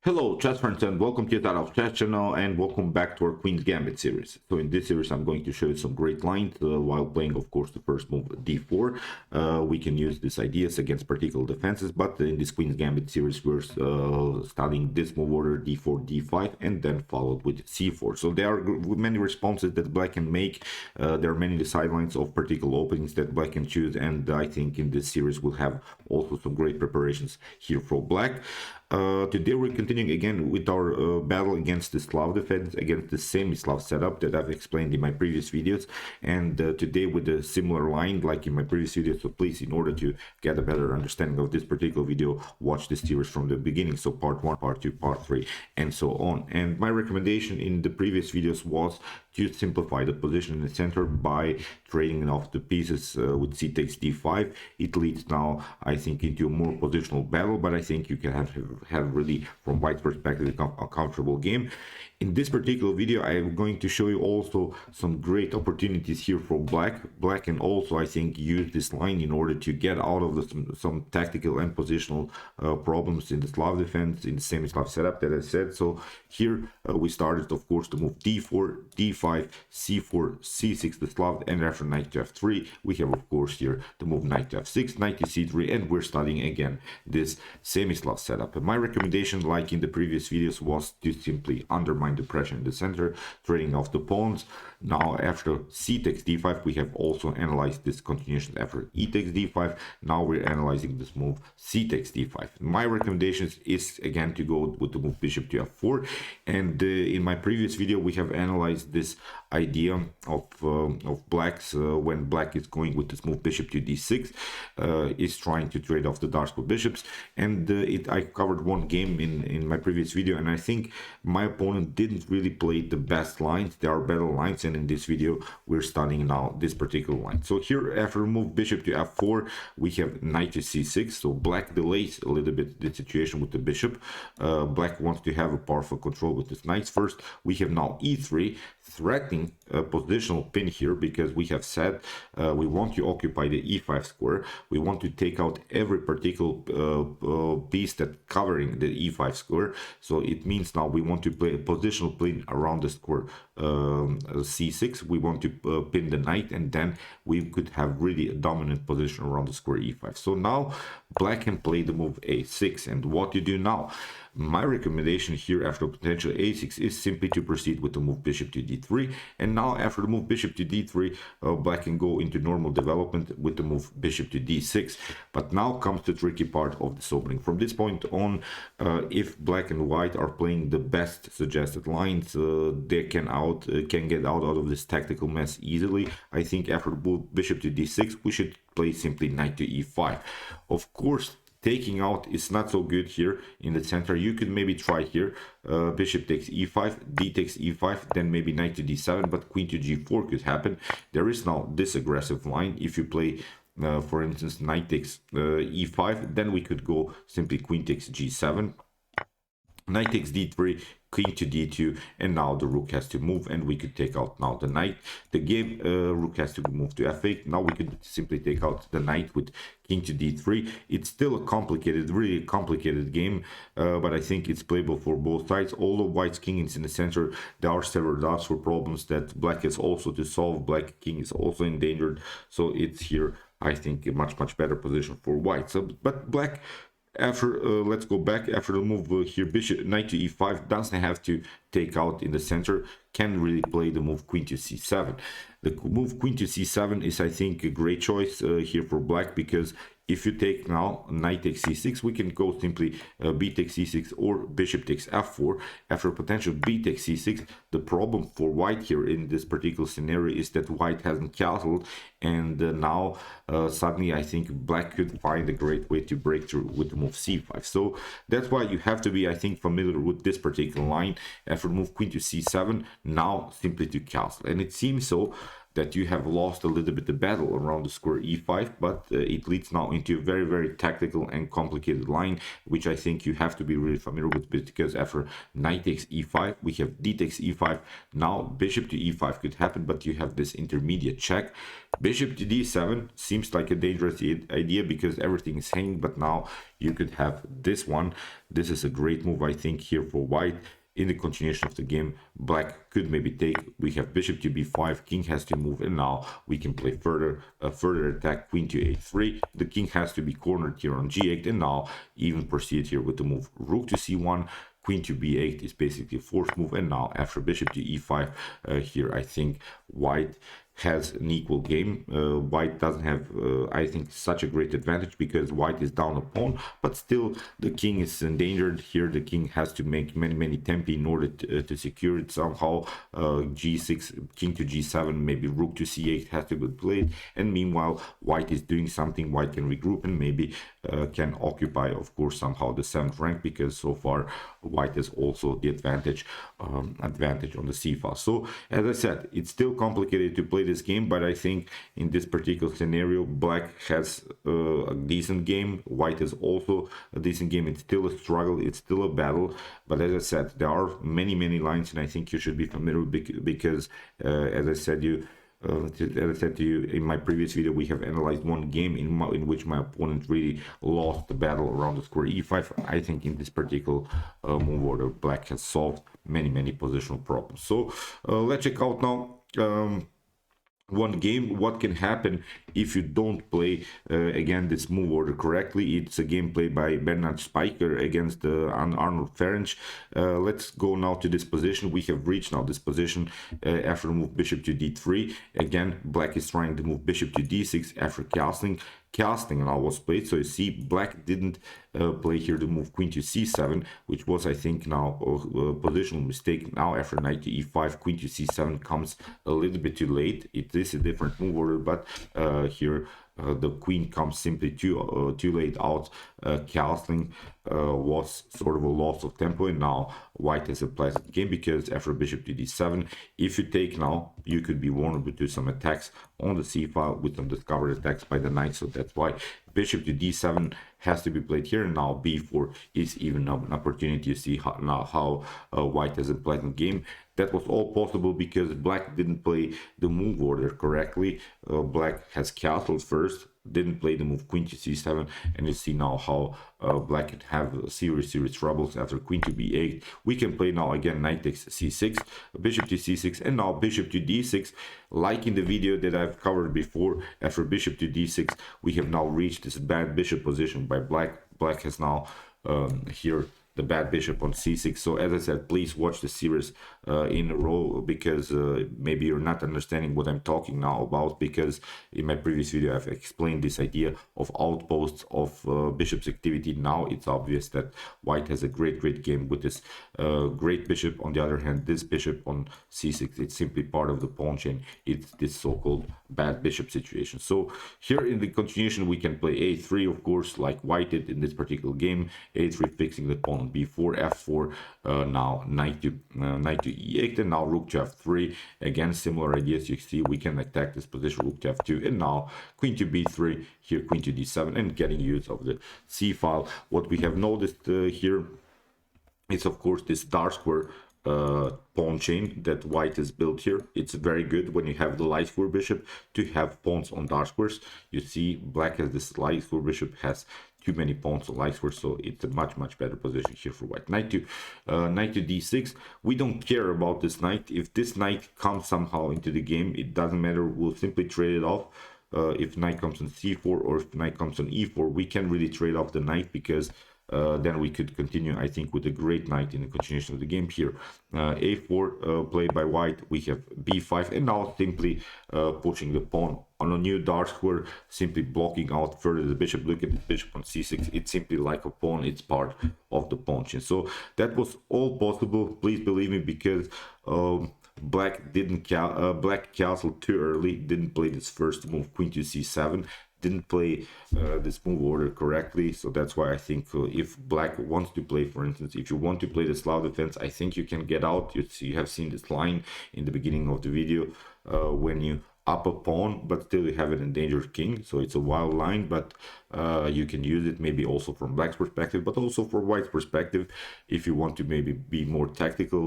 Hello, chess friends, and welcome to the of Chess channel, and welcome back to our Queen's Gambit series. So in this series, I'm going to show you some great lines while playing, of course, the first move d4. We can use these ideas against particular defenses, but in this Queen's Gambit series, we're studying this move order d4, d5, and then followed with c4. So there are many responses that Black can make. There are many sidelines of particular openings that Black can choose, and I think in this series we'll have also some great preparations here for Black. Today we're continuing again with our battle against the Slav Defense, against the semi-Slav setup that I've explained in my previous videos, and today with a similar line like in my previous video. So please, in order to get a better understanding of this particular video, watch this series from the beginning, so part 1, part 2, part 3, and so on. And my recommendation in the previous videos was to simplify the position in the center by trading off the pieces with c takes d5. It leads now, I think, into a more positional battle, but I think you can have really, from White's perspective, a comfortable game. In this particular video, I am going to show you also some great opportunities here for Black. Black can also, I think, use this line in order to get out of some tactical and positional problems in the Slav defense, in the semi-Slav setup that I said. So here we started, of course, to move d4, d5, c4, c6, the Slav, and after knight to f3, we have, of course, here to move knight to f6, knight to c3, and we're studying again this semi-Slav setup. My recommendation, like in the previous videos, was to simply undermine the pressure in the center, trading off the pawns. Now after c takes d5, we have also analyzed this continuation after e takes d5. Now we're analyzing this move c takes d5. My recommendation is again to go with the move bishop to f4, and in my previous video we have analyzed this idea of Black's when Black is going with this move bishop to d6, is trying to trade off the dark square bishops, and I covered one game in my previous video, and I think my opponent didn't really play the best lines. There are better lines, and in this video we're studying now this particular line. So here, after move bishop to f4, we have knight to c6. So Black delays a little bit the situation with the bishop. Black wants to have a powerful control with his knights first. We have now e3, threatening a positional pin here, because we have said we want to occupy the e5 square. We want to take out every particular piece that covering the e5 square. So it means now we want to play a positional pin around the square c6. We want to pin the knight, and then we could have really a dominant position around the square e5. So now Black can play the move a6, and what you do now? My recommendation here after potential a6 is simply to proceed with the move bishop to d3, and now after the move bishop to d3, Black can go into normal development with the move bishop to d6. But now comes the tricky part of this opening. From this point on, if Black and White are playing the best suggested lines, they can get out of this tactical mess easily. I think after the move bishop to d6, we should play simply knight to e5. Of course, taking out is not so good here in the center. You could maybe try here bishop takes e5, d takes e5, then maybe knight to d7, but queen to g4 could happen. There is now this aggressive line. If you play for instance knight takes e5, then we could go simply queen takes g7, knight takes d3, queen to d2, and now the rook has to move, and we could take out now the knight. The game rook has to move to f8. Now we could simply take out the knight with king to d3. It's still a complicated, really complicated game, but I think it's playable for both sides. Although White's king is in the center, there are several dots for problems that Black has also to solve. Black king is also endangered, so it's here, I think, a much better position for White. So, but Black, after let's go back after the move here bishop knight to e5, doesn't have to take out in the center, can really play the move queen to c7. The move queen to c7 is, I think, a great choice here for Black, because if you take now knight takes c6, we can go simply b takes c6 or bishop takes f4. After potential b takes c6, the problem for White here in this particular scenario is that White hasn't castled, and now suddenly I think Black could find a great way to break through with the move c5. So that's why you have to be, I think, familiar with this particular line. After move queen to c7, now simply to castle, and it seems so. that you have lost a little bit the battle around the square e5, but it leads now into a very, very tactical and complicated line, which I think you have to be really familiar with, because after knight takes e5, we have d takes e5. Now bishop to e5 could happen, but you have this intermediate check. Bishop to d7 seems like a dangerous idea because everything is hanging, but now you could have this one. This is a great move, I think, here for white. In the continuation of the game, black could maybe take. We have bishop to b5, king has to move, and now we can play further attack, queen to a3. The king has to be cornered here on g8, and now even proceed here with the move rook to c1. Queen to b8 is basically a forced move, and now after bishop to e5, here I think white has an equal game. White doesn't have, I think, such a great advantage because white is down a pawn, but still the king is endangered. Here the king has to make many tempi in order to secure it somehow. G6, king to g7, maybe rook to c8 has to be played, and meanwhile white is doing something. White can regroup and maybe can occupy, of course, somehow the 7th rank, because so far white has also the advantage on the c file. So as I said, it's still complicated to play this game, but I think in this particular scenario black has a decent game, white is also a decent game. It's still a struggle, it's still a battle, but as I said, there are many lines, and I think you should be familiar with, because as I said to you in my previous video, we have analyzed one game in which my opponent really lost the battle around the square e5. I think in this particular move order, black has solved many positional problems. So let's check out now one game, what can happen if you don't play again this move order correctly. It's a game played by Bernard Spiker against Arnold Ferenc. Let's go now to this position. We have reached now this position after the move bishop to d3. Again, black is trying to move bishop to d6 after casting now was played. So you see black didn't play here the move queen to c7, which was, I think, now a positional mistake. Now after knight to e5, queen to c7 comes a little bit too late. It is a different move order, but here the queen comes simply too late out. Castling was sort of a loss of tempo, and now white has a pleasant game, because after bishop to d7, if you take now, you could be vulnerable to some attacks on the c file with some discovered attacks by the knight. So that's why bishop to d7 has to be played here, and now b4 is even an opportunity to see how white has a pleasant game. That was all possible because black didn't play the move order correctly. Black has castled first, didn't play the move queen to c7, and you see now how black could have serious troubles after queen to b8. We can play now again knight takes c6, bishop to c6, and now bishop to d6. Like in the video that I've covered before, after bishop to d6, we have now reached this bad bishop position by black. Black has now here the bad bishop on c6. So as I said, please watch the series in a row, because maybe you're not understanding what I'm talking now about, because in my previous video I've explained this idea of outposts of bishop's activity. Now it's obvious that white has a great game with this great bishop. On the other hand, this bishop on c6, it's simply part of the pawn chain. It's this so-called bad bishop situation. So here in the continuation we can play a3, of course, like white did in this particular game. a3 fixing the pawn on b4, f4, now knight to e8, and now rook to f3. Again, similar ideas. You see we can attack this position, rook to f2, and now queen to b3, here queen to d7, and getting use of the c file. What we have noticed here is, of course, this dark square pawn chain that white has built here. It's very good when you have the light square bishop to have pawns on dark squares. You see black has this light square bishop, has too many pawns on light squares, so it's a much better position here for white. Knight to d6. We don't care about this knight. If this knight comes somehow into the game, it doesn't matter, we'll simply trade it off. If knight comes on c4 or if knight comes on e4, we can really trade off the knight, because then we could continue, I think, with a great knight in the continuation of the game here. a4 played by white, we have b5, and now simply pushing the pawn on a new dark square, simply blocking out further the bishop. Look at the bishop on c6, it's simply like a pawn, it's part of the pawn chain. So that was all possible, please believe me, because black castled too early, didn't play this first move, queen to c7, didn't play this move order correctly. So that's why I think if black wants to play, for instance, if you want to play the Slav defense, I think you can get out. You have seen this line in the beginning of the video. When you up a pawn, but still you have an endangered king, so it's a wild line, but you can use it maybe also from black's perspective, but also for white's perspective, if you want to maybe be more tactical,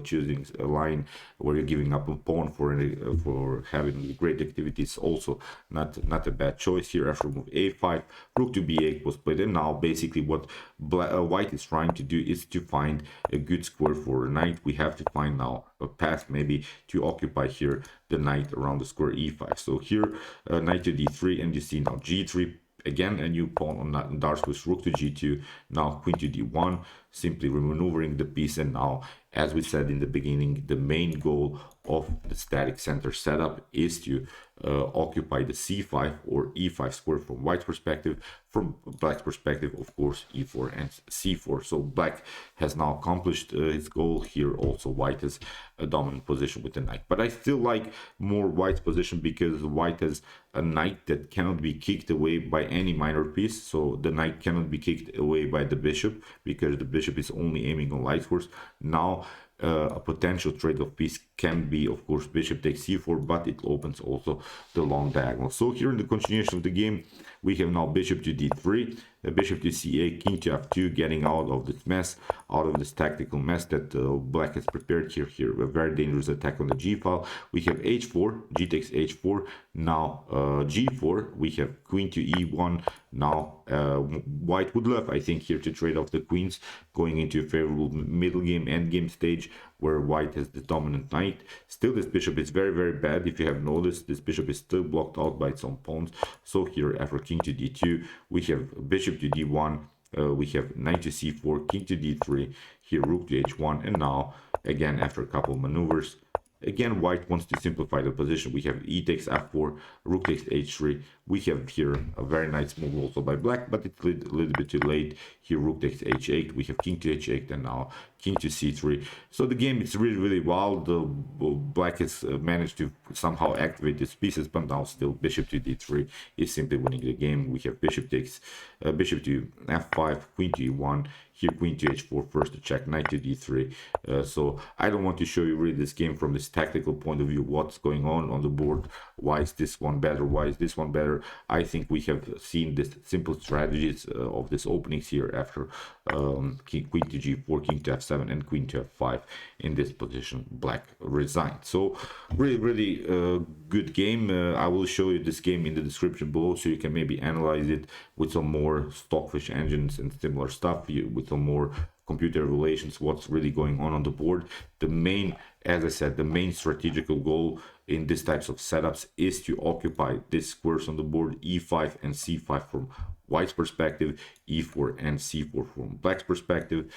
choosing a line where you're giving up a pawn for having great activities, also not a bad choice here. After move a5, rook to b8 was played, and now basically what white is trying to do is to find a good square for a knight. We have to find now a path maybe to occupy here the knight around the square e5. So here knight to d3, and you see now g3, again a new pawn on dark with rook to g2, now queen to d1, simply maneuvering the piece. And now, as we said in the beginning, the main goal of the static center setup is to occupy the c5 or e5 square from white's perspective. From black's perspective, of course, e4 and c4. So black has now accomplished its goal here. Also white has a dominant position with the knight, but I still like more white's position because white has a knight that cannot be kicked away by any minor piece. So the knight cannot be kicked away by the bishop because the bishop is only aiming on light squares. Now a potential trade-off piece can be, of course, bishop takes c4, but it opens also the long diagonal. So here in the continuation of the game, we have now bishop to d3, bishop to c8, king to f2, getting out of this mess, out of this tactical mess that black has prepared here. A very dangerous attack on the g file. We have h4, g takes h4, now g4, we have queen to e1. Now white would love, I think, here to trade off the queens, going into a favorable middle game, end game stage, where white has the dominant knight. Still, this bishop is very, very bad. If you have noticed, this bishop is still blocked out by its own pawns. So here, after king to d2, we have bishop to d1, we have knight to c4, king to d3, here rook to h1, and now, again, after a couple of maneuvers, again, white wants to simplify the position. We have e takes f4, rook takes h3. We have here a very nice move also by black, but it's a little bit too late. Here rook takes h8. We have king to h8, and now king to c3. So the game is really, really wild. Black has managed to somehow activate these pieces, but now still bishop to d3 is simply winning the game. We have bishop takes bishop to f5, queen to e1. Here queen to h4 first to check, knight to d3. So I don't want to show you really this game from this tactical point of view, what's going on the board. Why is this one better? Why is this one better? I think we have seen this simple strategies of this openings here after queen to g4, king to f7, and queen to f5. In this position, black resigned. So really, really good game. I will show you this game in the description below, so you can maybe analyze it with some more Stockfish engines and similar stuff, with some more computer relations, what's really going on the board. The main, as I said, the main strategical goal in these types of setups is to occupy these squares on the board, e5 and c5 from white's perspective, e4 and c4 from black's perspective,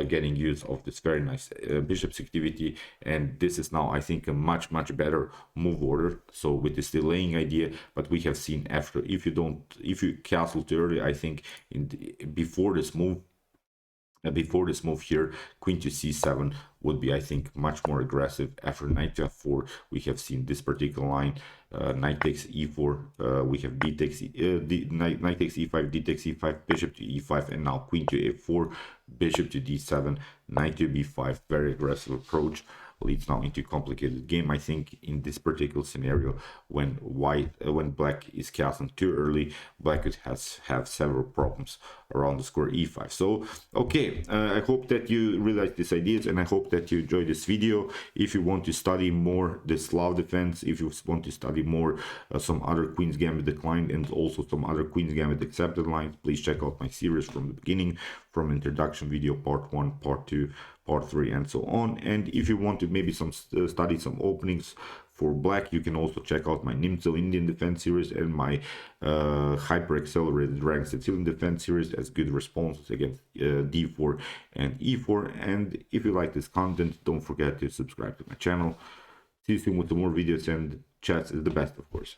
getting use of this very nice bishop's activity. And this is now, I think, a much better move order. So with this delaying idea, but we have seen after, if you castle too early, I think before this move here, queen to c7 would be, I think, much more aggressive. After knight to f4, we have seen this particular line, knight takes e4, we have knight takes e5, d takes e5, bishop to e5, and now queen to a4, bishop to d7, knight to b5. Very aggressive approach. Leads now into complicated game. I think in this particular scenario, when black is castling too early, black could have several problems around the square e5. So okay, I hope that you realize these ideas, and I hope that you enjoyed this video. If you want to study more the Slav defense, if you want to study more some other Queen's Gambit declined and also some other Queen's Gambit accepted lines, please check out my series from the beginning, from introduction video, part 1, part 2, part 3, and so on. And if you want to maybe study some openings for black, you can also check out my Nm3 Indian defense series and my hyper accelerated Dragon Sicilian defense series as good responses against d4 and e4. And if you like this content, don't forget to subscribe to my channel. See you soon with some more videos, and chats is the best, of course.